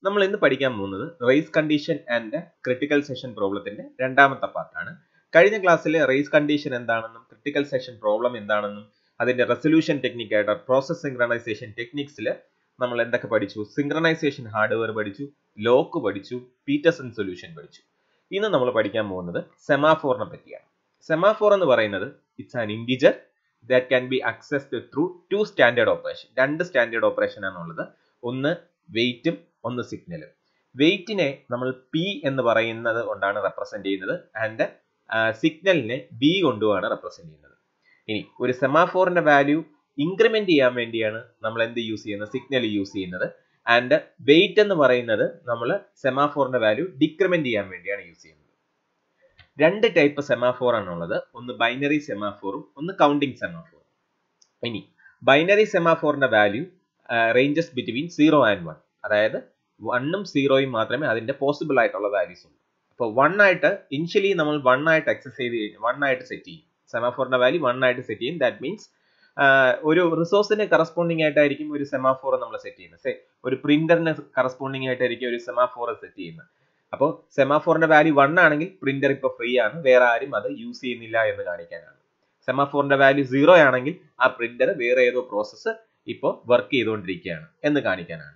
നമ്മൾ ഇന്ന് പഠിക്കാൻ പോകുന്നത് race condition and critical section പ്രോബ്ലത്തിന്റെ രണ്ടാമത്തെ പാർട്ടാണ്. കഴിഞ്ഞ ക്ലാസ്സിൽ റേസ് കണ്ടീഷൻ എന്താണെന്നും ക്രിട്ടിക്കൽ സെഷൻ പ്രോബ്ലം എന്താണെന്നും അതിന്റെ റെസൊല്യൂഷൻ ടെക്നിക്കായിട്ട് പ്രോസസ് സിങ്ക്രണൈസേഷൻ ടെക്നിക്സിൽ നമ്മൾ എന്തൊക്കെ പഠിച്ചു. സിങ്ക്രണൈസേഷൻ ഹാർഡ്വെയർ പഠിച്ചു, ലോക്ക് പഠിച്ചു, പീറ്റർസൺ സൊല്യൂഷൻ പഠിച്ചു. ഇന്ന് നമ്മൾ പഠിക്കാൻ പോകുന്നത് സെമാഫോറിനെ പറ്റിയാണ്. സെമാഫോർ എന്ന് പറയുന്നത് it's an integer that can be accessed through two standard operation. രണ്ട് സ്റ്റാൻഡേർഡ് ഓപ്പറേഷൻ ആണുള്ളത്. ഒന്ന് വെയിറ്റും ഒന്ന് സിഗ്നലും. വെയിറ്റിനെ നമ്മൾ പി എന്ന് പറയുന്നത് കൊണ്ടാണ് റെപ്രസെന്റ് ചെയ്യുന്നത് ആൻഡ് സിഗ്നലിനെ ബി കൊണ്ടുമാണ് റെപ്രസെന്റ് ചെയ്യുന്നത്. ഇനി ഒരു സെമാഫോറിന്റെ വാല്യൂ ഇൻക്രിമെന്റ് ചെയ്യാൻ വേണ്ടിയാണ് നമ്മൾ എന്ത് യൂസ് ചെയ്യുന്നത്, സിഗ്നൽ യൂസ് ചെയ്യുന്നത്. ആൻഡ് വെയിറ്റ് എന്ന് പറയുന്നത് നമ്മൾ സെമാഫോറിന്റെ വാല്യൂ ഡിക്രിമെന്റ് ചെയ്യാൻ വേണ്ടിയാണ് യൂസ് ചെയ്യുന്നത്. രണ്ട് ടൈപ്പ് സെമാഫോർ ആണുള്ളത്. ഒന്ന് ബൈനറി സെമാഫോറും ഒന്ന് കൗണ്ടിങ് സെമാഫോറും. ഇനി ബൈനറി സെമാഫോറിന്റെ വാല്യൂ റേഞ്ചസ് ബിറ്റ്വീൻ 0 and 1. അതായത് 1ഉം 0യും മാത്രമേ അതിന്റെ പോസിബിൾ ആയിട്ടുള്ള വാല്യൂസ് ഉള്ളൂ. അപ്പോൾ 1 ആയിട്ട് ഇനിഷ്യലി നമ്മൾ 1 ആയിട്ട് എക്സസൈസ് ചെയ്ത് 1 ആയിട്ട് സെറ്റ് ചെയ്യും. സെമാഫോറിന്റെ വാല്യൂ 1 ആയിട്ട് സെറ്റ് ചെയ്യും. ദാറ്റ് മീൻസ് ഒരു റിസോഴ്സിന് കറസ്പോണ്ടിങ് ആയിട്ടായിരിക്കും ഒരു സെമാഫോർ നമ്മൾ സെറ്റ് ചെയ്യുന്നത്. ഒരു പ്രിന്ററിന് കറസ്പോണ്ടിങ് ആയിട്ടായിരിക്കും ഒരു സെമാഫോർ സെറ്റ് ചെയ്യുന്നത്. അപ്പോൾ സെമാഫോറിന്റെ വാല്യൂ 1 ആണെങ്കിൽ പ്രിന്റർ ഇപ്പോൾ ഫ്രീ ആണ്, വേറെ ആരും അത് യൂസ് ചെയ്യുന്നില്ല എന്ന് കാണിക്കാനാണ്. സെമാഫോറിന്റെ വാല്യൂ 0 ആണെങ്കിൽ ആ പ്രിന്റർ വേറെ ഏതോ പ്രോസസ്സ് ഇപ്പോൾ വർക്ക് ചെയ്തുകൊണ്ടിരിക്കുകയാണ് എന്ന് കാണിക്കാനാണ്.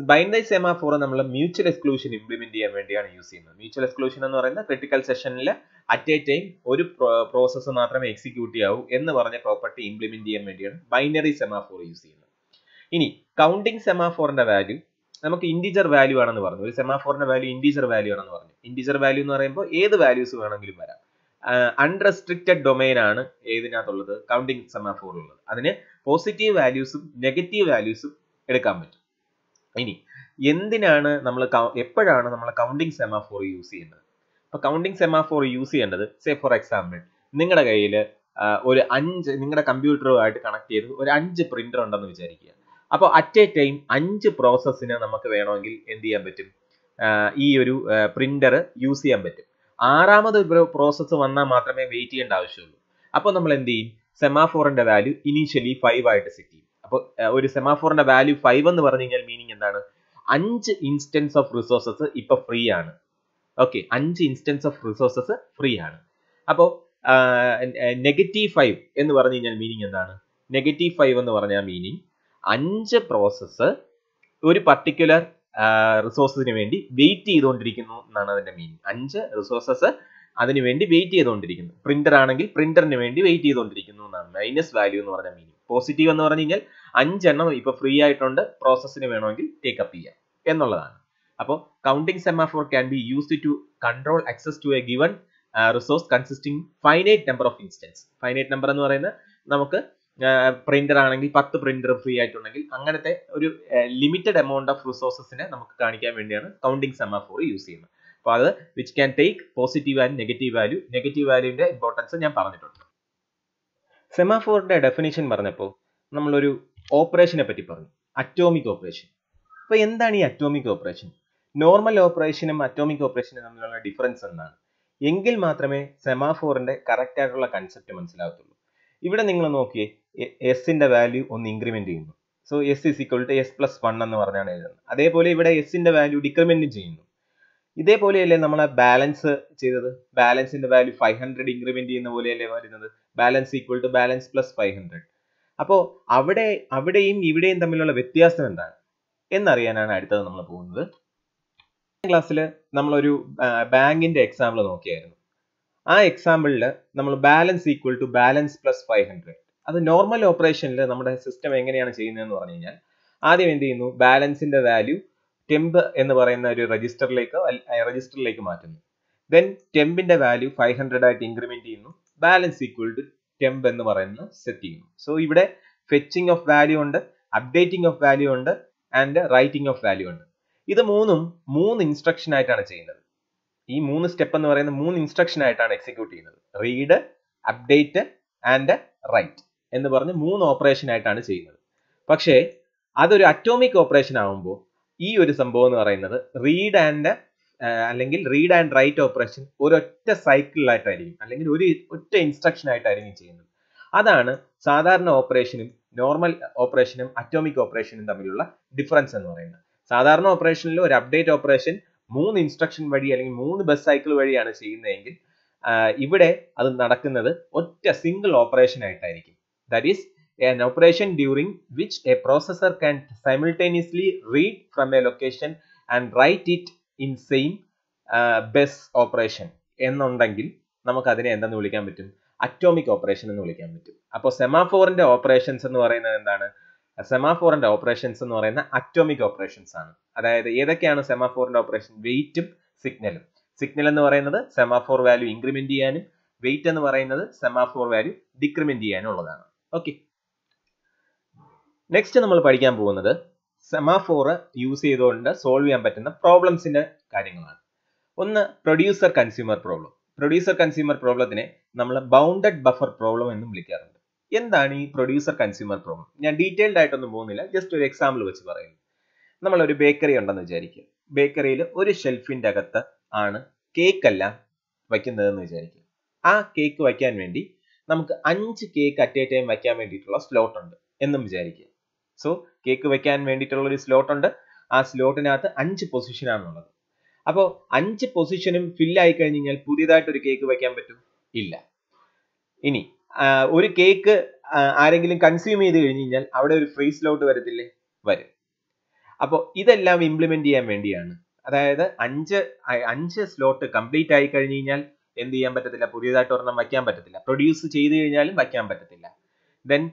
ബൈനറി സെമാഫോർ നമ്മൾ മ്യൂച്വൽ എക്സ്ക്ലൂഷൻ ഇംപ്ലിമെന്റ് ചെയ്യാൻ വേണ്ടിയാണ് യൂസ് ചെയ്യുന്നത്. മ്യൂച്വൽ എക്സ്ക്ലൂഷൻ എന്ന് പറയുന്നത് ക്രിട്ടിക്കൽ സെഷനിൽ അറ്റ് എ ടൈം ഒരു പ്രോസസ്സ് മാത്രമേ എക്സിക്യൂട്ട് ചെയ്യാവൂ എന്ന് പറഞ്ഞ പ്രോപ്പർട്ടി ഇംപ്ലിമെന്റ് ചെയ്യാൻ വേണ്ടിയാണ് ബൈനറി സെമാഫോർ യൂസ് ചെയ്യുന്നത്. ഇനി കൗണ്ടിങ് സെമാഫോറിന്റെ വാല്യൂ നമുക്ക് ഇൻറ്റിജർ വാല്യൂ ആണെന്ന് പറഞ്ഞു. ഒരു സെമാഫോറിന്റെ വാല്യൂ ഇൻറ്റിജർ വാല്യൂ ആണെന്ന് പറഞ്ഞു. ഇൻറ്റിജർ വാല്യൂ എന്ന് പറയുമ്പോൾ ഏത് വാല്യൂസ് വേണമെങ്കിലും വരാം. അൺറെസ്ട്രിക്റ്റഡ് ഡൊമൈൻ ആണ് ഏതിനകത്തുള്ളത്, കൗണ്ടിങ് സെമാഫോറിലുള്ളത്. അതിന് പോസിറ്റീവ് വാല്യൂസും നെഗറ്റീവ് വാല്യൂസും എടുക്കാൻ പറ്റും. ഇനി എന്തിനാണ് നമ്മൾ എപ്പോഴാണ് നമ്മൾ കൗണ്ടിങ് സെമാഫോർ യൂസ് ചെയ്യുന്നത്? അപ്പൊ കൗണ്ടിങ് സെമാഫോർ യൂസ് ചെയ്യേണ്ടത്, സേ ഫോർ എക്സാമ്പിൾ നിങ്ങളുടെ കയ്യിൽ ഒരു 5 നിങ്ങളുടെ കമ്പ്യൂട്ടറുമായിട്ട് കണക്ട് ചെയ്ത് ഒരു 5 പ്രിന്റർ ഉണ്ടെന്ന് വിചാരിക്കുക. അപ്പോൾ അറ്റ് എ ടൈം 5 പ്രോസസ്സിന് നമുക്ക് വേണമെങ്കിൽ എന്ത് ചെയ്യാൻ പറ്റും, ഈ ഒരു പ്രിന്റർ യൂസ് ചെയ്യാൻ പറ്റും. 6ാമത് പ്രോസസ്സ് വന്നാൽ മാത്രമേ വെയിറ്റ് ചെയ്യേണ്ട ആവശ്യമുള്ളൂ. അപ്പോൾ നമ്മൾ എന്ത് ചെയ്യും, സെമാഫോറിന്റെ വാല്യൂ ഇനീഷ്യലി 5 ആയിട്ട് സെറ്റ് ചെയ്യും. അപ്പോൾ ഒരു സെമാഫോറിന്റെ വാല്യൂ 5 എന്ന് പറഞ്ഞു കഴിഞ്ഞാൽ മീനിങ് എന്താണ്, 5 ഇൻസ്റ്റൻസ് ഓഫ് റിസോഴ്സസ് ഇപ്പൊ ഫ്രീ ആണ്. Okay, 5 instance of resources free ആണ്. അപ്പോൾ -5 എന്ന് പറഞ്ഞു കഴിഞ്ഞാൽ മീനിങ് എന്താണ്, -5 എന്ന് പറഞ്ഞാൽ മീനിങ് 5 പ്രോസസ്സ് ഒരു പർട്ടിക്കുലർ റിസോഴ്സിന് വേണ്ടി വെയിറ്റ് ചെയ്തുകൊണ്ടിരിക്കുന്നു എന്നാണ് അതിന്റെ മീനിങ്. 5 റിസോഴ്സസ് അതിന് വേണ്ടി വെയിറ്റ് ചെയ്തുകൊണ്ടിരിക്കുന്നു. പ്രിന്റർ ആണെങ്കിൽ പ്രിന്ററിന് വേണ്ടി വെയിറ്റ് ചെയ്തുകൊണ്ടിരിക്കുന്നു എന്നാണ് മൈനസ് വാല്യൂ എന്ന് പറഞ്ഞ മീനിങ്. പോസിറ്റീവ് എന്ന് പറഞ്ഞു കഴിഞ്ഞാൽ 5 എണ്ണം ഇപ്പൊ ഫ്രീ ആയിട്ടുണ്ട്, പ്രോസസ്സിന് വേണമെങ്കിൽ ടേക്കപ്പ് ചെയ്യാം എന്നുള്ളതാണ്. അപ്പോൾ counting semaphore can be used to control access to a given resource consisting finite number of instance. Finite number എന്ന് പറയുന്നത് നമുക്ക് പ്രിന്റർ ആണെങ്കിൽ 10 പ്രിന്റർ ഫ്രീ ആയിട്ടുണ്ടെങ്കിൽ അങ്ങനത്തെ ഒരു ലിമിറ്റഡ് എമൗണ്ട് ഓഫ് റിസോഴ്സസിനെ നമുക്ക് കാണിക്കാൻ വേണ്ടിയാണ് കൗണ്ടിങ് സെമാഫോർ യൂസ് ചെയ്യുന്നത്. അപ്പോൾ അത് which can take positive and negative value. Negative വാല്യൂവിന്റെ ഇമ്പോർട്ടൻസ് ഞാൻ പറഞ്ഞിട്ടുണ്ട്. സെമാഫോറിന്റെ ഡെഫിനിഷൻ പറഞ്ഞപ്പോൾ നമ്മളൊരു ഓപ്പറേഷനെ പറ്റി പറഞ്ഞു, അറ്റോമിക് ഓപ്പറേഷൻ. അപ്പൊ എന്താണ് ഈ അറ്റോമിക് ഓപ്പറേഷൻ? നോർമൽ ഓപ്പറേഷനും അറ്റോമിക് ഓപ്പറേഷനും തമ്മിലുള്ള ഡിഫറൻസ് എന്താണ് എങ്കിൽ മാത്രമേ സെമാഫോറിന്റെ കറക്റ്റ് ആയിട്ടുള്ള കൺസെപ്റ്റ് മനസ്സിലാകത്തുള്ളൂ. ഇവിടെ നിങ്ങൾ നോക്കിയേ, എസിന്റെ വാല്യൂ ഒന്ന് ഇൻക്രിമെന്റ് ചെയ്യുന്നു. So S is equal to S+1 എന്ന് പറഞ്ഞാണ് എഴുതുന്നത്. അതേപോലെ ഇവിടെ എസിന്റെ വാല്യൂ ഡിക്രിമെന്റ് ചെയ്യുന്നു. ഇതേപോലെയല്ലേ നമ്മളെ ബാലൻസ് ചെയ്തത്, ബാലൻസിന്റെ വാല്യൂ 500 ഇൻക്രിമെന്റ് ചെയ്യുന്ന പോലെയല്ലേ വരുന്നത്, balance equal to balance plus 500. അപ്പോൾ അവിടെയും ഇവിടെയും തമ്മിലുള്ള വ്യത്യാസം എന്താണ് എന്നറിയാനാണ് അടുത്തത് നമ്മൾ പോകുന്നത്. ക്ലാസ്സിൽ നമ്മളൊരു ബാങ്കിന്റെ എക്സാമ്പിൾ നോക്കിയായിരുന്നു. ആ എക്സാമ്പിളിൽ നമ്മൾ balance equal to balance plus 500. അത് നോർമൽ ഓപ്പറേഷനിൽ നമ്മുടെ സിസ്റ്റം എങ്ങനെയാണ് ചെയ്യുന്നതെന്ന് പറഞ്ഞു കഴിഞ്ഞാൽ ആദ്യം എന്ത് ചെയ്യുന്നു, ബാലൻസിന്റെ വാല്യൂ ടെമ്പ് എന്ന് പറയുന്ന ഒരു രജിസ്റ്ററിലേക്ക് മാറ്റുന്നു. ദെൻ ടെമ്പിന്റെ വാല്യൂ 500 ആയിട്ട് ഇൻക്രിമെന്റ് ചെയ്യുന്നു. ബാലൻസ് ഈക്വൽ ടു ടെമ്പ് എന്ന് പറയുന്നത് സെറ്റ് ചെയ്യുന്നു. സോ ഇവിടെ ഫെച്ചിങ് ഓഫ് വാല്യൂ ഉണ്ട്, അപ്ഡേറ്റിംഗ് ഓഫ് വാല്യൂ ഉണ്ട് ആൻഡ് റൈറ്റിംഗ് ഓഫ് വാല്യൂ ഉണ്ട്. ഇത് മൂന്ന് ഇൻസ്ട്രക്ഷൻ ആയിട്ടാണ് ചെയ്യുന്നത്. ഈ 3 സ്റ്റെപ്പ് എന്ന് പറയുന്ന 3 ഇൻസ്ട്രക്ഷൻ ആയിട്ടാണ് എക്സിക്യൂട്ട് ചെയ്യുന്നത്. റീഡ്, അപ്ഡേറ്റ് ആൻഡ് റൈറ്റ് എന്ന് പറഞ്ഞ് 3 ഓപ്പറേഷൻ ആയിട്ടാണ് ചെയ്യുന്നത്. പക്ഷേ അതൊരു അറ്റോമിക് ഓപ്പറേഷൻ ആകുമ്പോൾ ഈ ഒരു സംഭവം എന്ന് പറയുന്നത് റീഡ് ആൻഡ് റൈറ്റ് ഓപ്പറേഷൻ ഒരൊറ്റ സൈക്കിളിലായിട്ടായിരിക്കും, അല്ലെങ്കിൽ ഒറ്റ ഇൻസ്ട്രക്ഷൻ ആയിട്ടായിരിക്കും ചെയ്യുന്നത്. അതാണ് സാധാരണ ഓപ്പറേഷനും നോർമൽ ഓപ്പറേഷനും അറ്റോമിക് ഓപ്പറേഷനും തമ്മിലുള്ള ഡിഫറൻസ് എന്ന് പറയുന്നത്. സാധാരണ ഓപ്പറേഷനിൽ ഒരു അപ്ഡേറ്റ് ഓപ്പറേഷൻ 3 ഇൻസ്ട്രക്ഷൻ വഴി അല്ലെങ്കിൽ 3 ബസ് സൈക്കിൾ വഴിയാണ് ചെയ്യുന്നതെങ്കിൽ ഇവിടെ അത് നടക്കുന്നത് ഒറ്റ സിംഗിൾ ഓപ്പറേഷൻ ആയിട്ടായിരിക്കും. That is an operation during which a processor can simultaneously read from a location and write it in same bus operation എന്നുണ്ടെങ്കിൽ നമുക്ക് അതിനെ എന്തെന്ന് വിളിക്കാൻ പറ്റും? അറ്റോമിക് ഓപ്പറേഷൻ എന്ന് വിളിക്കാൻ പറ്റും. അപ്പോൾ സെമാഫോറിന്റെ ഓപ്പറേഷൻസ് എന്ന് പറയുന്നത് എന്താണ്? സെമാഫോറിന്റെ ഓപ്പറേഷൻസ് എന്ന് പറയുന്ന അറ്റോമിക് ഓപ്പറേഷൻസ് ആണ്. അതായത് ഏതൊക്കെയാണ് സെമാഫോറിന്റെ ഓപ്പറേഷൻ? വെയിറ്റും സിഗ്നലും. സിഗ്നൽ എന്ന് പറയുന്നത് സെമാഫോർ വാല്യൂ ഇൻക്രിമെന്റ് ചെയ്യാനും വെയിറ്റ് എന്ന് പറയുന്നത് സെമാഫോർ വാല്യൂ ഡിക്രിമെന്റ് ചെയ്യാനും ഉള്ളതാണ്. ഓക്കെ, നെക്സ്റ്റ് നമ്മൾ പഠിക്കാൻ പോകുന്നത് സെമാഫോർ യൂസ് ചെയ്തുകൊണ്ട് സോൾവ് ചെയ്യാൻ പറ്റുന്ന പ്രോബ്ലംസിന്റെ കാര്യങ്ങളാണ്. ഒന്ന് producer consumer problem. Producer consumer പ്രോബ്ലത്തിനെ നമ്മൾ ബൗണ്ടഡ് ബഫർ പ്രോബ്ലം എന്നും വിളിക്കാറുണ്ട്. എന്താണ് ഈ പ്രൊഡ്യൂസർ കൺസ്യൂമർ പ്രോബ്ലം? ഞാൻ ഡീറ്റെയിൽഡ് ആയിട്ടൊന്നും പോകുന്നില്ല, ജസ്റ്റ് ഒരു എക്സാമ്പിൾ വെച്ച് പറയുന്നു. നമ്മളൊരു ബേക്കറി ഉണ്ടെന്ന് വിചാരിക്കുക. ബേക്കറിയിൽ ഒരു ഷെൽഫിന്റെ അകത്ത് ആണ് കേക്ക് എല്ലാം വയ്ക്കുന്നതെന്ന് വിചാരിക്കുക. ആ കേക്ക് വയ്ക്കാൻ വേണ്ടി നമുക്ക് 5 കേക്ക് അറ്റ് എ ടൈം വയ്ക്കാൻ വേണ്ടിയിട്ടുള്ള സ്ലോട്ട് ഉണ്ട് എന്നും വിചാരിക്കുക. സോ കേക്ക് വയ്ക്കാൻ വേണ്ടിയിട്ടുള്ള ഒരു സ്ലോട്ട് ഉണ്ട്. ആ സ്ലോട്ടിനകത്ത് 5 പൊസിഷൻ ആണുള്ളത്. അപ്പോൾ 5 പൊസിഷനും ഫില്ലായി കഴിഞ്ഞ് കഴിഞ്ഞാൽ പുതിയതായിട്ട് ഒരു കേക്ക് വയ്ക്കാൻ പറ്റും? ഇല്ല. ഇനി ഒരു കേക്ക് ആരെങ്കിലും കൺസ്യൂം ചെയ്ത് കഴിഞ്ഞ് കഴിഞ്ഞാൽ അവിടെ ഒരു ഫ്രീ സ്ലോട്ട് വരത്തില്ലേ? വരും. അപ്പോൾ ഇതെല്ലാം ഇംപ്ലിമെന്റ് ചെയ്യാൻ വേണ്ടിയാണ്. അതായത് 5 സ്ലോട്ട് കംപ്ലീറ്റ് ആയി കഴിഞ്ഞ് കഴിഞ്ഞാൽ എന്ത് ചെയ്യാൻ പറ്റത്തില്ല? പുതിയതായിട്ട് ഒരെണ്ണം വയ്ക്കാൻ പറ്റത്തില്ല. പ്രൊഡ്യൂസ് ചെയ്ത് കഴിഞ്ഞാലും വയ്ക്കാൻ പറ്റത്തില്ല. ദെൻ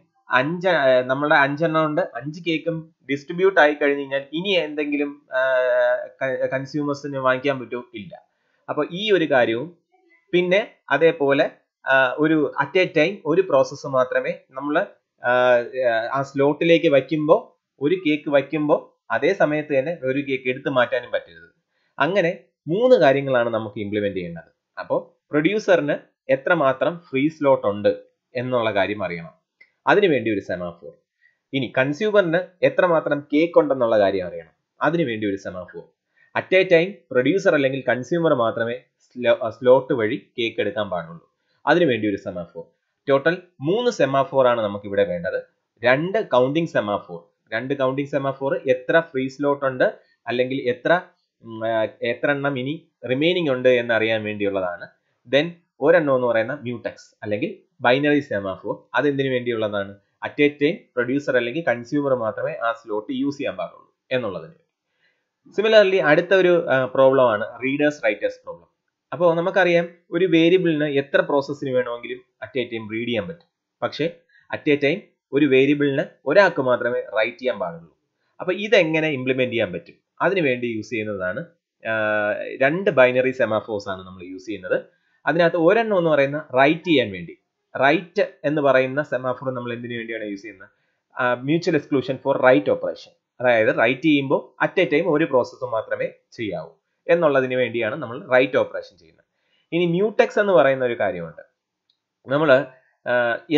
നമ്മുടെ 5 എണ്ണം ഉണ്ട്. 5 കേക്കും ഡിസ്ട്രിബ്യൂട്ട് ആയി കഴിഞ്ഞ് കഴിഞ്ഞാൽ ഇനി എന്തെങ്കിലും കൺസ്യൂമേഴ്സിന് വാങ്ങിക്കാൻ പറ്റുമോ? ഇല്ല. അപ്പൊ ഈ ഒരു കാര്യവും പിന്നെ അതേപോലെ ഒരു അറ്റ് എ ടൈം ഒരു പ്രോസസ്സ് മാത്രമേ നമ്മൾ ആ സ്ലോട്ടിലേക്ക് വയ്ക്കുമ്പോൾ, ഒരു കേക്ക് വയ്ക്കുമ്പോൾ അതേ സമയത്ത് തന്നെ ഒരു കേക്ക് എടുത്തു മാറ്റാനും പറ്റരുത്. അങ്ങനെ 3 കാര്യങ്ങളാണ് നമുക്ക് ഇംപ്ലിമെന്റ് ചെയ്യേണ്ടത്. അപ്പോൾ പ്രൊഡ്യൂസറിന് എത്രമാത്രം ഫ്രീ സ്ലോട്ട് ഉണ്ട് എന്നുള്ള കാര്യം അറിയണം. അതിനുവേണ്ടി ഒരു സെമാഫോർ. ഇനി കൺസ്യൂമറിന് എത്രമാത്രം കേക്ക് ഉണ്ടെന്നുള്ള കാര്യം അറിയണം. അതിനുവേണ്ടി ഒരു semaphore. At a time producer അല്ലെങ്കിൽ കൺസ്യൂമർ മാത്രമേ സ്ലോട്ട് വഴി കേക്ക് എടുക്കാൻ പാടുള്ളൂ. അതിനുവേണ്ടി ഒരു സെമാഫോർ. ടോട്ടൽ 3 സെമാഫോർ ആണ് നമുക്ക് ഇവിടെ വേണ്ടത്. 2 കൗണ്ടിങ് സെമാഫോർ. 2 കൗണ്ടിങ് സെമാഫോർ എത്ര ഫ്രീ സ്ലോട്ട് ഉണ്ട് അല്ലെങ്കിൽ എത്ര എണ്ണം ഇനി റിമൈനിങ് ഉണ്ട് എന്നറിയാൻ വേണ്ടിയുള്ളതാണ്. ദെൻ ഒരെണ്ണം എന്ന് പറയുന്ന മ്യൂടെക്സ് അല്ലെങ്കിൽ ബൈനറി സെമാഫോർ. അതെന്തിനു വേണ്ടിയുള്ളതാണ്? അറ്റ് എ ടൈം പ്രൊഡ്യൂസർ അല്ലെങ്കിൽ കൺസ്യൂമർ മാത്രമേ ആ സ്ലോട്ട് യൂസ് ചെയ്യാൻ പാടുള്ളൂ എന്നുള്ളതിന്. സിമിലർലി അടുത്ത ഒരു പ്രോബ്ലം ആണ് റീഡേഴ്സ് റൈറ്റേഴ്സ് പ്രോബ്ലം. അപ്പോൾ നമുക്കറിയാം ഒരു വേരിയബിളിന് എത്ര പ്രോസസ്സിന് വേണമെങ്കിലും അറ്റ് എ ടൈം റീഡ് ചെയ്യാൻ പറ്റും. പക്ഷേ അറ്റ് എ ടൈം ഒരു വേരിയബിളിന് ഒരാൾക്ക് മാത്രമേ റൈറ്റ് ചെയ്യാൻ പാടുള്ളൂ. അപ്പൊ ഇതെങ്ങനെ ഇംപ്ലിമെന്റ് ചെയ്യാൻ പറ്റും? അതിനുവേണ്ടി യൂസ് ചെയ്യുന്നതാണ് 2 ബൈനറി സെമാഫോർസ് ആണ് നമ്മൾ യൂസ് ചെയ്യുന്നത്. അതിനകത്ത് ഒരെണ്ണം എന്ന് പറയുന്ന റൈറ്റ് ചെയ്യാൻ വേണ്ടി. റൈറ്റ് എന്ന് പറയുന്ന സെമാഫോർ നമ്മൾ എന്തിനു വേണ്ടിയാണ് യൂസ് ചെയ്യുന്നത്? Mutual exclusion for write operation. അതായത് റൈറ്റ് ചെയ്യുമ്പോൾ അറ്റ് എ ടൈം ഒരു പ്രോസസ്സ് മാത്രമേ ചെയ്യാവൂ എന്നുള്ളതിന് വേണ്ടിയാണ് നമ്മൾ റൈറ്റ് ഓപ്പറേഷൻ ചെയ്യുന്നത്. ഇനി മ്യൂടെക്സ് എന്ന് പറയുന്ന ഒരു കാര്യമുണ്ട്. നമ്മൾ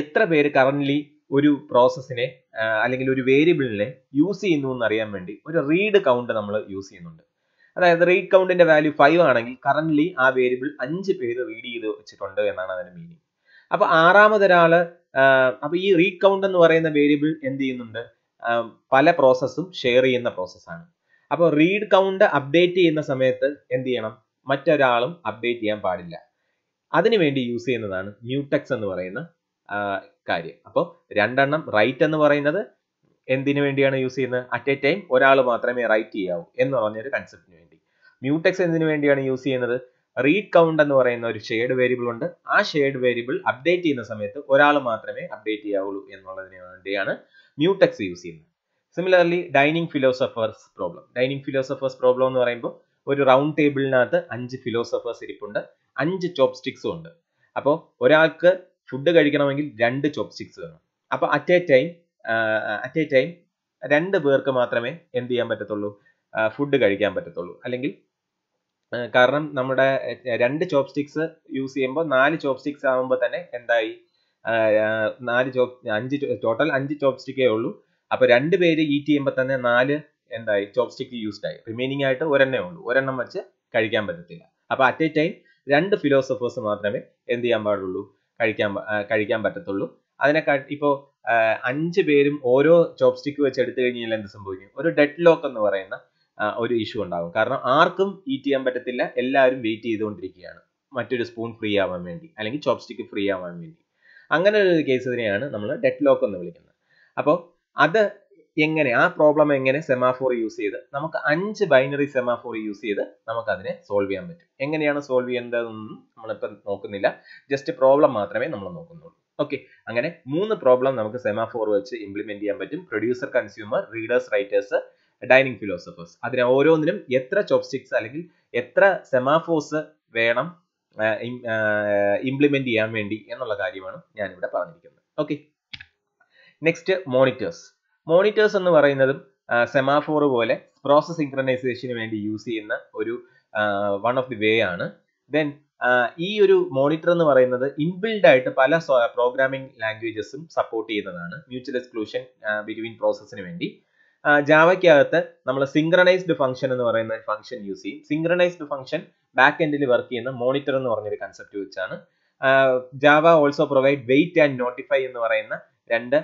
എത്ര പേര് കറന്റ്ലി ഒരു പ്രോസസ്സിനെ അല്ലെങ്കിൽ ഒരു വേരിയബിളിനെ യൂസ് ചെയ്യുന്നു എന്ന് അറിയാൻ വേണ്ടി ഒരു റീഡ് കൗണ്ട് നമ്മൾ യൂസ് ചെയ്യുന്നുണ്ട്. അതായത് റീഡ് കൗണ്ടിന്റെ വാല്യൂ 5 ആണെങ്കിൽ കറന്റ്ലി ആ വേരിയബിൾ 5 പേര് റീഡ് ചെയ്ത് വെച്ചിട്ടുണ്ട് എന്നാണ് അതിന്റെ മീനിങ്. അപ്പൊ ആറാമതൊരാള് അപ്പൊ ഈ റീഡ് കൗണ്ട് എന്ന് പറയുന്ന വേരിയബിൾ എന്ത് ചെയ്യുന്നുണ്ട്? പല പ്രോസസ്സും ഷെയർ ചെയ്യുന്ന പ്രോസസ്സാണ്. അപ്പോൾ റീഡ് കൗണ്ട് അപ്ഡേറ്റ് ചെയ്യുന്ന സമയത്ത് എന്ത് ചെയ്യണം? മറ്റൊരാളും അപ്ഡേറ്റ് ചെയ്യാൻ പാടില്ല. അതിനുവേണ്ടി യൂസ് ചെയ്യുന്നതാണ് മ്യൂടെക്സ് എന്ന് പറയുന്ന കാര്യം. അപ്പോൾ 2 എണ്ണം റൈറ്റ് എന്ന് പറയുന്നത് എന്തിനു വേണ്ടിയാണ് യൂസ് ചെയ്യുന്നത്? അറ്റ് എ ടൈം ഒരാൾ മാത്രമേ റൈറ്റ് ചെയ്യാവൂ എന്ന് പറഞ്ഞൊരു കൺസെപ്റ്റിന് വേണ്ടി. മ്യൂടെക്സ് എന്തിനു വേണ്ടിയാണ് യൂസ് ചെയ്യുന്നത്? റീഡ് കൗണ്ട് എന്ന് പറയുന്ന ഒരു ഷെയർഡ് വേരിയബിൾ ഉണ്ട്. ആ ഷെയർഡ് വേരിയബിൾ അപ്ഡേറ്റ് ചെയ്യുന്ന സമയത്ത് ഒരാൾ മാത്രമേ അപ്ഡേറ്റ് ചെയ്യാവുള്ളൂ എന്നുള്ളതിന് വേണ്ടിയാണ് മ്യൂടെക്സ് യൂസ് ചെയ്യുന്നത്. Similarly dining philosophers problem. Dining philosophers problem എന്ന് പറയുമ്പോൾ ഒരു റൗണ്ട് ടേബിളിനകത്ത് 5 ഫിലോസഫേഴ്സ് ഇരിപ്പുണ്ട്. 5 ചോപ്പ് സ്റ്റിക്സും ഉണ്ട്. അപ്പോൾ ഒരാൾക്ക് ഫുഡ് കഴിക്കണമെങ്കിൽ 2 ചോപ്പ് സ്റ്റിക്സ് വേണം. അപ്പൊ അറ്റ് എ ടൈം 2 പേർക്ക് മാത്രമേ എന്ത് ചെയ്യാൻ പറ്റത്തുള്ളൂ? ഫുഡ് കഴിക്കാൻ പറ്റത്തുള്ളൂ. അല്ലെങ്കിൽ കാരണം നമ്മുടെ 2 ചോപ്പ് സ്റ്റിക്സ് യൂസ് ചെയ്യുമ്പോൾ 4 ചോപ്പ് സ്റ്റിക്സ് ആകുമ്പോൾ തന്നെ എന്തായി? 5 ടോട്ടൽ 5 ചോപ്പ് സ്റ്റിക്കേ ഉള്ളൂ. അപ്പൊ 2 പേര് ഈറ്റ് ചെയ്യുമ്പോൾ തന്നെ 4 എന്തായി? ചോപ്പ് സ്റ്റിക്ക് യൂസ്ഡ് ആയി. റിമൈനിങ് ആയിട്ട് ഒരെണ്ണേ ഉള്ളൂ. ഒരെണ്ണം വെച്ച് കഴിക്കാൻ പറ്റത്തില്ല. അപ്പൊ അറ്റ് എ ടൈം 2 ഫിലോസഫേഴ്സ് മാത്രമേ എന്ത് ചെയ്യാൻ പാടുള്ളൂ? കഴിക്കാൻ പറ്റത്തുള്ളൂ. ഇപ്പോ 5 പേരും ഓരോ ചോപ്പ് സ്റ്റിക്ക് വെച്ച് എടുത്തു കഴിഞ്ഞാൽ എന്ത് സംഭവിക്കും? ഒരു ഡെഡ് ലോക്ക് എന്ന് പറയുന്ന ഒരു ഇഷ്യൂ ഉണ്ടാകും. കാരണം ആർക്കും ഈറ്റ് ചെയ്യാൻ പറ്റത്തില്ല, എല്ലാവരും വെയിറ്റ് ചെയ്തുകൊണ്ടിരിക്കുകയാണ് മറ്റൊരു സ്പൂൺ ഫ്രീ ആവാൻ വേണ്ടി അല്ലെങ്കിൽ ചോപ്സ്റ്റിക്ക് ഫ്രീ ആവാൻ വേണ്ടി. അങ്ങനെ ഒരു കേസിനെയാണ് നമ്മൾ ഡെഡ് ലോക്ക് എന്ന് വിളിക്കുന്നത്. അപ്പോൾ അത് എങ്ങനെ, ആ പ്രോബ്ലം എങ്ങനെ സെമാഫോർ യൂസ് ചെയ്ത് നമുക്ക് 5 ബൈനറി സെമാഫോർ യൂസ് ചെയ്ത് നമുക്ക് അതിനെ സോൾവ് ചെയ്യാൻ പറ്റും. എങ്ങനെയാണ് സോൾവ് ചെയ്യേണ്ടതെന്നൊന്നും നമ്മളിപ്പോൾ നോക്കുന്നില്ല, ജസ്റ്റ് പ്രോബ്ലം മാത്രമേ നമ്മൾ നോക്കുന്നുള്ളൂ. ഓക്കെ, അങ്ങനെ 3 പ്രോബ്ലം നമുക്ക് സെമാഫോർ വെച്ച് ഇംപ്ലിമെന്റ് ചെയ്യാൻ പറ്റും. Producer, consumer, readers, writers, dining philosophers. അതിന് ഓരോന്നിനും എത്ര ചോപ്സ്റ്റിക്സ് അല്ലെങ്കിൽ എത്ര സെമാഫോർസ് വേണം ഇംപ്ലിമെന്റ് ചെയ്യാൻ വേണ്ടി എന്നുള്ള കാര്യമാണ് ഞാൻ ഇവിടെ പറഞ്ഞിരിക്കുന്നത്. Okay, next monitors. മോണിറ്റേഴ്സ് എന്ന് പറയുന്നതും സെമാഫോർ പോലെ പ്രോസസ് സിങ്ക്രണൈസേഷന് വേണ്ടി യൂസ് ചെയ്യുന്ന ഒരു വൺ ഓഫ് ദി വേ ആണ്. ദെൻ ഈ ഒരു മോണിറ്റർ എന്ന് പറയുന്നത് ഇൻബിൽഡ് ആയിട്ട് പല പ്രോഗ്രാമിംഗ് ലാംഗ്വേജസും സപ്പോർട്ട് ചെയ്യുന്നതാണ് മ്യൂച്വൽ എക്സ്ക്ലൂഷൻ ബിറ്റ്വീൻ പ്രോസസ്സിന് വേണ്ടി. ജാവയ്ക്കകത്ത് നമ്മൾ സിങ്ക്രണൈസ്ഡ് ഫംഗ്ഷൻ എന്ന് പറയുന്ന ഒരു ഫംഗ്ഷൻ യൂസ് ചെയ്യും. സിങ്ക്രണൈസ്ഡ് ഫംഗ്ഷൻ ബാക്ക് എൻഡിൽ വർക്ക് ചെയ്യുന്ന മോണിറ്റർ എന്ന് പറഞ്ഞൊരു കൺസെപ്റ്റ് വെച്ചാണ്. Java also provide wait and notify എന്ന് പറയുന്ന 2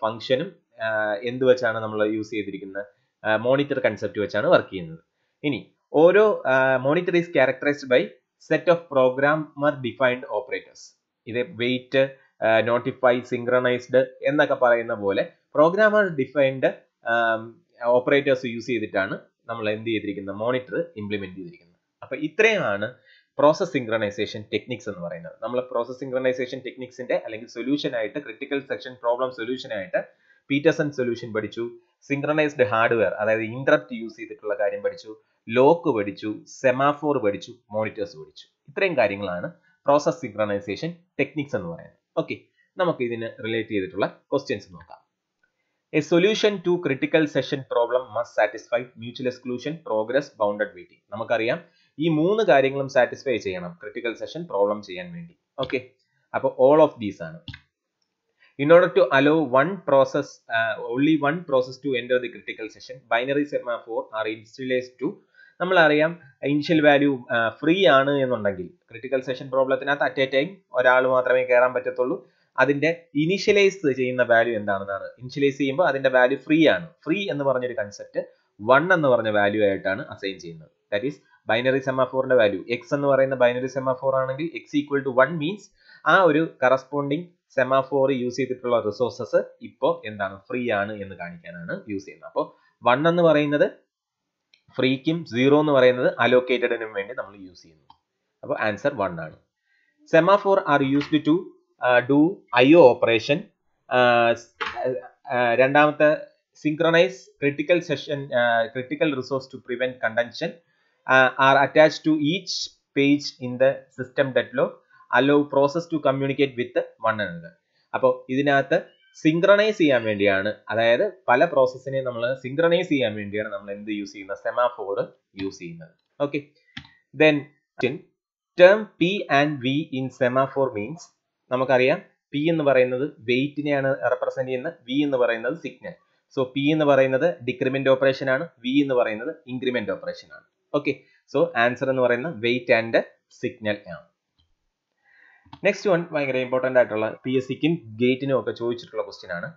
ഫംഗ്ഷനും എന്ത് വെച്ചാണ് നമ്മൾ യൂസ് ചെയ്തിരിക്കുന്നത്, മോണിറ്റർ കൺസെപ്റ്റ് വെച്ചാണ് വർക്ക് ചെയ്യുന്നത്. ഇനി ഓരോ monitor is characterized by set of programmer defined operators. ഇത് വെയിറ്റ്, നോട്ടിഫൈ, സിങ്ക്രണൈസ്ഡ് എന്നൊക്കെ പറയുന്ന പോലെ പ്രോഗ്രാമർ ഡിഫൈൻഡ് ഓപ്പറേറ്റേഴ്സ് യൂസ് ചെയ്തിട്ടാണ് നമ്മൾ എന്ത് ചെയ്തിരിക്കുന്നത്, മോണിറ്റർ ഇംപ്ലിമെന്റ് ചെയ്തിരിക്കുന്നത്. അപ്പൊ ഇത്രയാണ് പ്രോസസ് സിങ്ക്രണൈസേഷൻ ടെക്നിക്സ് എന്ന് പറയുന്നത്. നമ്മൾ പ്രോസസ് സിങ്ക്രണൈസേഷൻ ടെക്നിക്സിന്റെ അല്ലെങ്കിൽ സൊല്യൂഷൻ ആയിട്ട്, ക്രിട്ടിക്കൽ സെക്ഷൻ പ്രോബ്ലം സൊല്യൂഷൻ ആയിട്ട് പീറ്റർസൺ സൊല്യൂഷൻ പഠിച്ചു, സിങ്ക്രണൈസ്ഡ് ഹാർഡ്വെയർ അതായത് ഇന്ററപ്റ്റ് യൂസ് ചെയ്തിട്ടുള്ള കാര്യം പഠിച്ചു, ലോക്ക് പഠിച്ചു, സെമാഫോർ പഠിച്ചു, മോണിറ്റേഴ്സ് പഠിച്ചു. ഇത്രയും കാര്യങ്ങളാണ് പ്രോസസ് സിങ്ക്രണൈസേഷൻ ടെക്നിക്സ് എന്ന് പറയുന്നത്. ഓക്കെ, നമുക്ക് ഇതിന് റിലേറ്റ് ചെയ്തിട്ടുള്ള ക്വസ്റ്റ്യൻസ് നോക്കാം. A solution to critical session problem must satisfy mutual exclusion, progress, bounded waiting. നമുക്കറിയാം ഈ 3 കാര്യങ്ങളും സാറ്റിസ്ഫൈ ചെയ്യണം ക്രിട്ടിക്കൽ സെഷൻ പ്രോബ്ലം ചെയ്യാൻ വേണ്ടി. ഓക്കെ, അപ്പോൾ all of these ആണ്. In order to allow only one process to enter the critical session, binary semaphore are initialized to, നമ്മളറിയാം initial value free ആണ് എന്നുണ്ടെങ്കിൽ ക്രിട്ടിക്കൽ സെഷൻ പ്രോബ്ലത്തിനകത്ത് അറ്റ് എ ടൈം ഒരാൾ മാത്രമേ കയറാൻ പറ്റത്തുള്ളൂ. അതിന്റെ ഇനിഷ്യലൈസ് ചെയ്യുന്ന വാല്യൂ എന്താണെന്നാണ്, ഇനിഷ്യലൈസ് ചെയ്യുമ്പോൾ അതിന്റെ വാല്യൂ ഫ്രീ ആണ്. ഫ്രീ എന്ന് പറഞ്ഞൊരു കൺസെപ്റ്റ് 1 എന്ന് പറഞ്ഞ വാല്യൂ ആയിട്ടാണ് അസൈൻ ചെയ്യുന്നത്. ദാറ്റ് ഈസ് ബൈനറി സെമാഫോറിന്റെ വാല്യൂ എക്സ് എന്ന് പറയുന്ന ബൈനറി സെമാഫോർ ആണെങ്കിൽ എക്സ് ഈക്വൽ ടു 1 മീൻസ് ആ ഒരു കറസ്പോണ്ടിങ് സെമാഫോർ യൂസ് ചെയ്തിട്ടുള്ള റിസോഴ്സസ് ഇപ്പോൾ എന്താണ്, ഫ്രീ ആണ് എന്ന് കാണിക്കാനാണ് യൂസ് ചെയ്യുന്നത്. അപ്പോൾ 1 എന്ന് പറയുന്നത് ഫ്രീക്കും 0 എന്ന് പറയുന്നത് അലോക്കേറ്റഡിനും വേണ്ടി നമ്മൾ യൂസ് ചെയ്യുന്നു. അപ്പോൾ ആൻസർ 1 ആണ്. Semaphore are used to do IO operation. രണ്ടാമത്തെ synchronize critical session critical resource to prevent contention are attached to each page in the system deadlock, allow process to communicate with one another. അപ്പോൾ ഇതിനകത്ത് synchronise ചെയ്യാൻ വേണ്ടിയാണ്, അതായത് പല പ്രോസസ്സിനെ നമ്മൾ synchronise ചെയ്യാൻ വേണ്ടിയാണ് നമ്മൾ എന്ത് യൂസ് ചെയ്യുന്നത്, സെമാഫോർ യൂസ് ചെയ്യുന്നത്. Okay, then term P and V in semaphore means, നമുക്കറിയാം P എന്ന് പറയുന്നത് വെയിറ്റിനെയാണ് റെപ്രസെന്റ് ചെയ്യുന്നത്, V എന്ന് പറയുന്നത് സിഗ്നൽ. സോ P എന്ന് പറയുന്നത് ഡിക്രിമെന്റ് ഓപ്പറേഷൻ ആണ്, V എന്ന് പറയുന്നത് ഇൻക്രിമെന്റ് ഓപ്പറേഷൻ ആണ്. ഓക്കെ, സോ ആൻസർ എന്ന് പറയുന്നത് വെയിറ്റ് ആൻഡ് സിഗ്നൽ ആണ്. നെക്സ്റ്റ് വൺ ഭയങ്കര ഇമ്പോർട്ടന്റ് ആയിട്ടുള്ള PSCക്കും ഗേറ്റിനും ഒക്കെ ചോദിച്ചിട്ടുള്ള ക്വസ്റ്റ്യൻ ആണ്.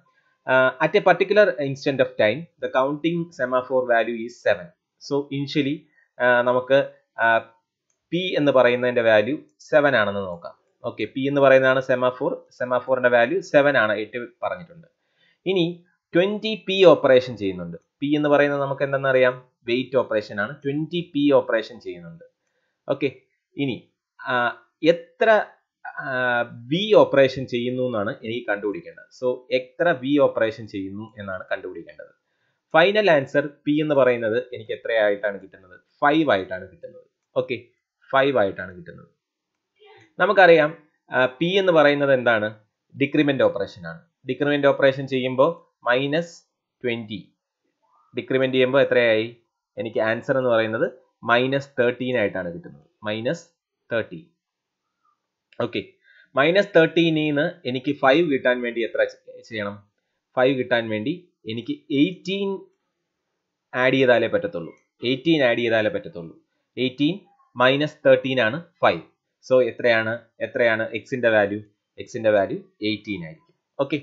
At A particular instant of time the counting semaphore value is 7. So initially നമുക്ക് P എന്ന് പറയുന്നതിന്റെ വാല്യൂ 7 ആണെന്ന് നോക്കാം. ഓക്കെ, P എന്ന് പറയുന്നതാണ് സെമാഫോറിന്റെ വാല്യൂ 7 ആണ് 8 പറഞ്ഞിട്ടുണ്ട്. ഇനി 20P ഓപ്പറേഷൻ ചെയ്യുന്നുണ്ട്. P എന്ന് പറയുന്നത് നമുക്ക് എന്തെന്നറിയാം, വെയിറ്റ് ഓപ്പറേഷൻ ആണ്. 20P ഓപ്പറേഷൻ ചെയ്യുന്നുണ്ട്. ഓക്കെ, ഇനി എത്ര V ഓപ്പറേഷൻ ചെയ്യുന്നു എന്നാണ് എനിക്ക് കണ്ടുപിടിക്കേണ്ടത്. സോ എത്ര V ഓപ്പറേഷൻ ചെയ്യുന്നു എന്നാണ് കണ്ടുപിടിക്കേണ്ടത്. ഫൈനൽ ആൻസർ P എന്ന് പറയുന്നത് എനിക്ക് എത്രയായിട്ടാണ് കിട്ടുന്നത്, 5 ആയിട്ടാണ് കിട്ടുന്നത്. ഓക്കെ, 5 ആയിട്ടാണ് കിട്ടുന്നത്. നമുക്കറിയാം P എന്ന് പറയുന്നത് എന്താണ്, ഡിക്രിമെന്റ് ഓപ്പറേഷൻ ആണ്. ഡിക്രിമെന്റ് ഓപ്പറേഷൻ ചെയ്യുമ്പോൾ -20 ഡിക്രിമെന്റ് ചെയ്യുമ്പോൾ എത്രയായി, എനിക്ക് ആൻസർ എന്ന് പറയുന്നത് -13 ആയിട്ടാണ് കിട്ടുന്നത്. -13. ഓക്കെ, -13 എനിക്ക് 5 കിട്ടാൻ വേണ്ടി എത്ര ചെയ്യണം, 5 കിട്ടാൻ വേണ്ടി എനിക്ക് 18 ആഡ് ചെയ്താലേ പറ്റത്തുള്ളൂ. 18 ആഡ് ചെയ്താലേ പറ്റത്തുള്ളൂ. 18 -13 ആണ് 5. സോ എത്രയാണ് എക്സിന്റെ വാല്യൂ 18 ആയിരിക്കും. ഓക്കെ,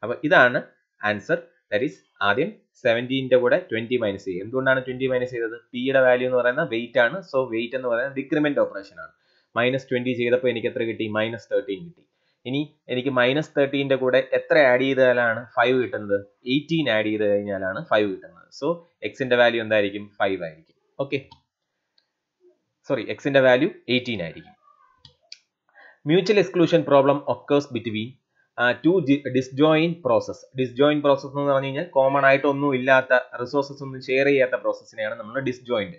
അപ്പൊ ഇതാണ് ആൻസർ. ദാറ്റ് ഈസ് ആദ്യം 17ന്റെ കൂടെ 20 മൈനസ് ചെയ്യുക. എന്തുകൊണ്ടാണ് 20 മൈനസ് ചെയ്തത്? പിയുടെ വാല്യൂ എന്ന് പറയുന്നത് വെയിറ്റ് ആണ്. സോ വെയിറ്റ് എന്ന് പറയുന്നത് ഡിക്രിമെന്റ് ഓപ്പറേഷൻ ആണ്. -20 ചെയ്തപ്പോൾ എനിക്ക് എത്ര കിട്ടി? -13 കിട്ടി. ഇനി എനിക്ക് -13ന്റെ കൂടെ എത്ര ആഡ് ചെയ്താലാണ് 5 കിട്ടുന്നത്? 18 ആഡ് ചെയ്ത് കഴിഞ്ഞാലാണ് 5 കിട്ടുന്നത്. സോ എക്സിന്റെ വാല്യൂ എന്തായിരിക്കും? 5 ആയിരിക്കും. ഓക്കെ, സോറി, എക്സിന്റെ വാല്യൂ 18 ആയിരിക്കും. Mutual exclusion problem occurs between two disjoint process. Disjoint process എന്ന് പറഞ്ഞു കഴിഞ്ഞാൽ കോമൺ ആയിട്ട് ഒന്നും ഇല്ലാത്ത, റിസോഴ്സസ് ഒന്നും ഷെയർ ചെയ്യാത്ത പ്രോസസ്സിനെയാണ് നമ്മൾ ഡിസ്ജോയിന്റ്.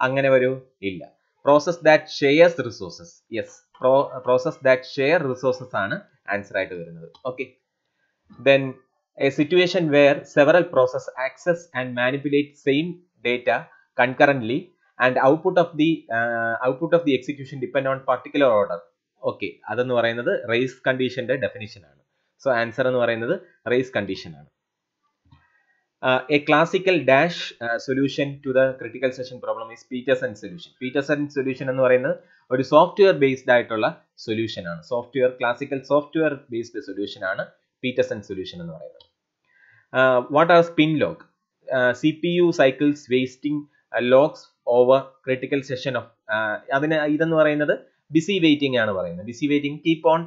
അങ്ങനെ ഒരു ഇല്ല. Process that shares resources. Yes, process that share resources ആണ് ആൻസർ ആയിട്ട് വരുന്നത്. Okay, then a situation where several process access and manipulate same data concurrently and output of the execution depend on particular order. Okay, അതെന്ന് പറയുന്നത് race കണ്ടീഷന്റെ definition ആണ്. So answer എന്ന് പറയുന്നത് race condition ആണ്. A classical dash solution to the critical section problem is Peterson solution. Peterson solution എന്ന് പറയുന്നത് ഒരു സോഫ്റ്റ്വെയർ ബേസ്ഡ് ആയിട്ടുള്ള സൊല്യൂഷൻ ആണ്. ക്ലാസിക്കൽ സോഫ്റ്റ്വെയർ ബേസ്ഡ് സൊല്യൂഷൻ ആണ് പീറ്റർസൺ സൊല്യൂഷൻ എന്ന് പറയുന്നത്. What are spin lock? CPU cycles wasting locks over critical section of. ഇതെന്ന് പറയുന്നത് ബിസി വെയിറ്റിംഗ് ആണ് പറയുന്നത്. Busy waiting keep on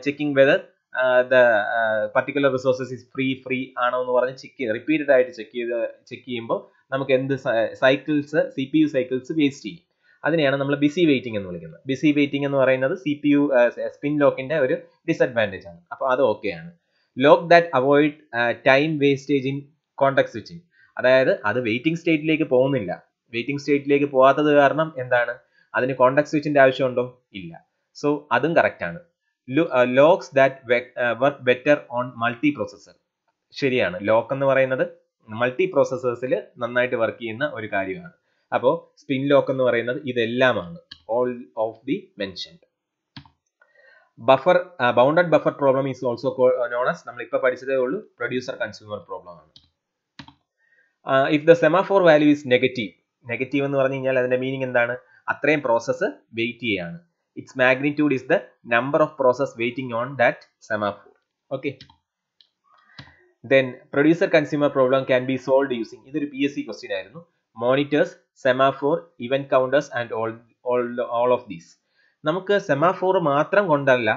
checking whether the particular resources is free ആണോ എന്ന് പറഞ്ഞ് ചെക്ക് ചെയ്യുക. റിപ്പീറ്റഡ് ആയിട്ട് ചെക്ക് ചെയ്യുമ്പോൾ നമുക്ക് എന്ത് സൈക്കിൾസ്, CPU സൈക്കിൾസ് വേസ്റ്റ് ചെയ്യും. അതിനെയാണ് നമ്മൾ ബിസി വെയിറ്റിംഗ് എന്ന് വിളിക്കുന്നത്. ബിസി വെയിറ്റിംഗ് എന്ന് പറയുന്നത് CPU സ്പിൻ ലോക്കിന്റെ ഒരു ഡിസഡ്വാൻറ്റേജ് ആണ്. അപ്പോൾ അത് ഓക്കെയാണ്. Lock that avoid time wastage in contact switching. അതായത് അത് വെയിറ്റിംഗ് സ്റ്റേറ്റിലേക്ക് പോകുന്നില്ല. വെയിറ്റിംഗ് സ്റ്റേറ്റിലേക്ക് പോകാത്തത് കാരണം എന്താണ്? അതിന് കോൺടാക്ട് സ്വിച്ചിന്റെ ആവശ്യമുണ്ടോ? ഇല്ല. സോ അതും കറക്റ്റ് ആണ്. Locks that work better on multi processor. ശരിയാണ്. ലോക്ക് എന്ന് പറയുന്നത് മൾട്ടി പ്രോസസേഴ്സിൽ നന്നായിട്ട് വർക്ക് ചെയ്യുന്ന ഒരു കാര്യമാണ്. അപ്പോൾ സ്പിൻ ലോക്ക് എന്ന് പറയുന്നത് ഇതെല്ലാമാണ്. All of the mentioned. Bounded buffer problem is also known as, നമ്മൾ ഇപ്പോൾ പഠിച്ചതേ ഉള്ളൂ, പ്രൊഡ്യൂസർ കൺസ്യൂമർ പ്രോബ്ലം ആണ്. If the semaphore value is negative. Negative എന്ന് പറഞ്ഞു കഴിഞ്ഞാൽ അതിന്റെ മീനിങ് എന്താണ്? അത്രയും പ്രോസസ്സ് വെയിറ്റ് ചെയ്യാണ്. It's magnitude is the number of process waiting on that semaphore. Okay, then producer consumer problem can be solve using. ഇതൊരു PSC question ആയിരുന്നു. Monitors, semaphore, event counters and all of these. നമുക്ക് semaphore മാത്രം കൊണ്ടല്ല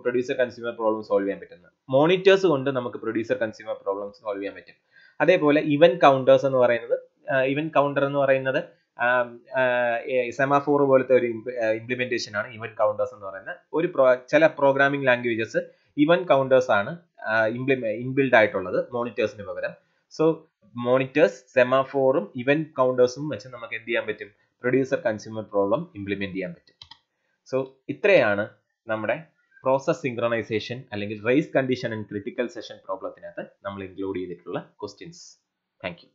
producer consumer problem solve ചെയ്യാൻ പറ്റുന്നത്. Monitors കൊണ്ട് നമുക്ക് producer consumer problem solve ചെയ്യാൻ പറ്റും. അതേപോലെ ഇവന്റ് കൗണ്ടേഴ്സ് എന്ന് പറയുന്നത്, ഇവന്റ് കൗണ്ടർ എന്ന് പറയുന്നത് സെമാഫോർ പോലത്തെ ഒരു ഇംപ്ലിമെന്റേഷൻ ആണ്. ഇവന്റ് കൗണ്ടേഴ്സ് എന്ന് പറയുന്നത് ചില പ്രോഗ്രാമിംഗ് ലാംഗ്വേജസ് ഇവന്റ് കൗണ്ടേഴ്സ് ആണ് ഇൻബിൽഡ് ആയിട്ടുള്ളത് മോണിറ്റേഴ്സിന് പകരം. സോ മോണിറ്റേഴ്സ്, സെമാഫോറും ഇവന്റ് കൗണ്ടേഴ്സും വെച്ച് നമുക്ക് എന്ത് ചെയ്യാൻ പറ്റും? പ്രൊഡ്യൂസർ കൺസ്യൂമർ പ്രോബ്ലം ഇംപ്ലിമെന്റ് ചെയ്യാൻ പറ്റും. സോ ഇത്രയാണ് നമ്മുടെ പ്രോസസ് സിങ്ക്രണൈസേഷൻ അല്ലെങ്കിൽ race condition and critical section പ്രോബ്ലത്തിനകത്ത് നമ്മൾ ഇൻക്ലൂഡ് ചെയ്തിട്ടുള്ള ക്വസ്റ്റ്യൻസ്. Thank you.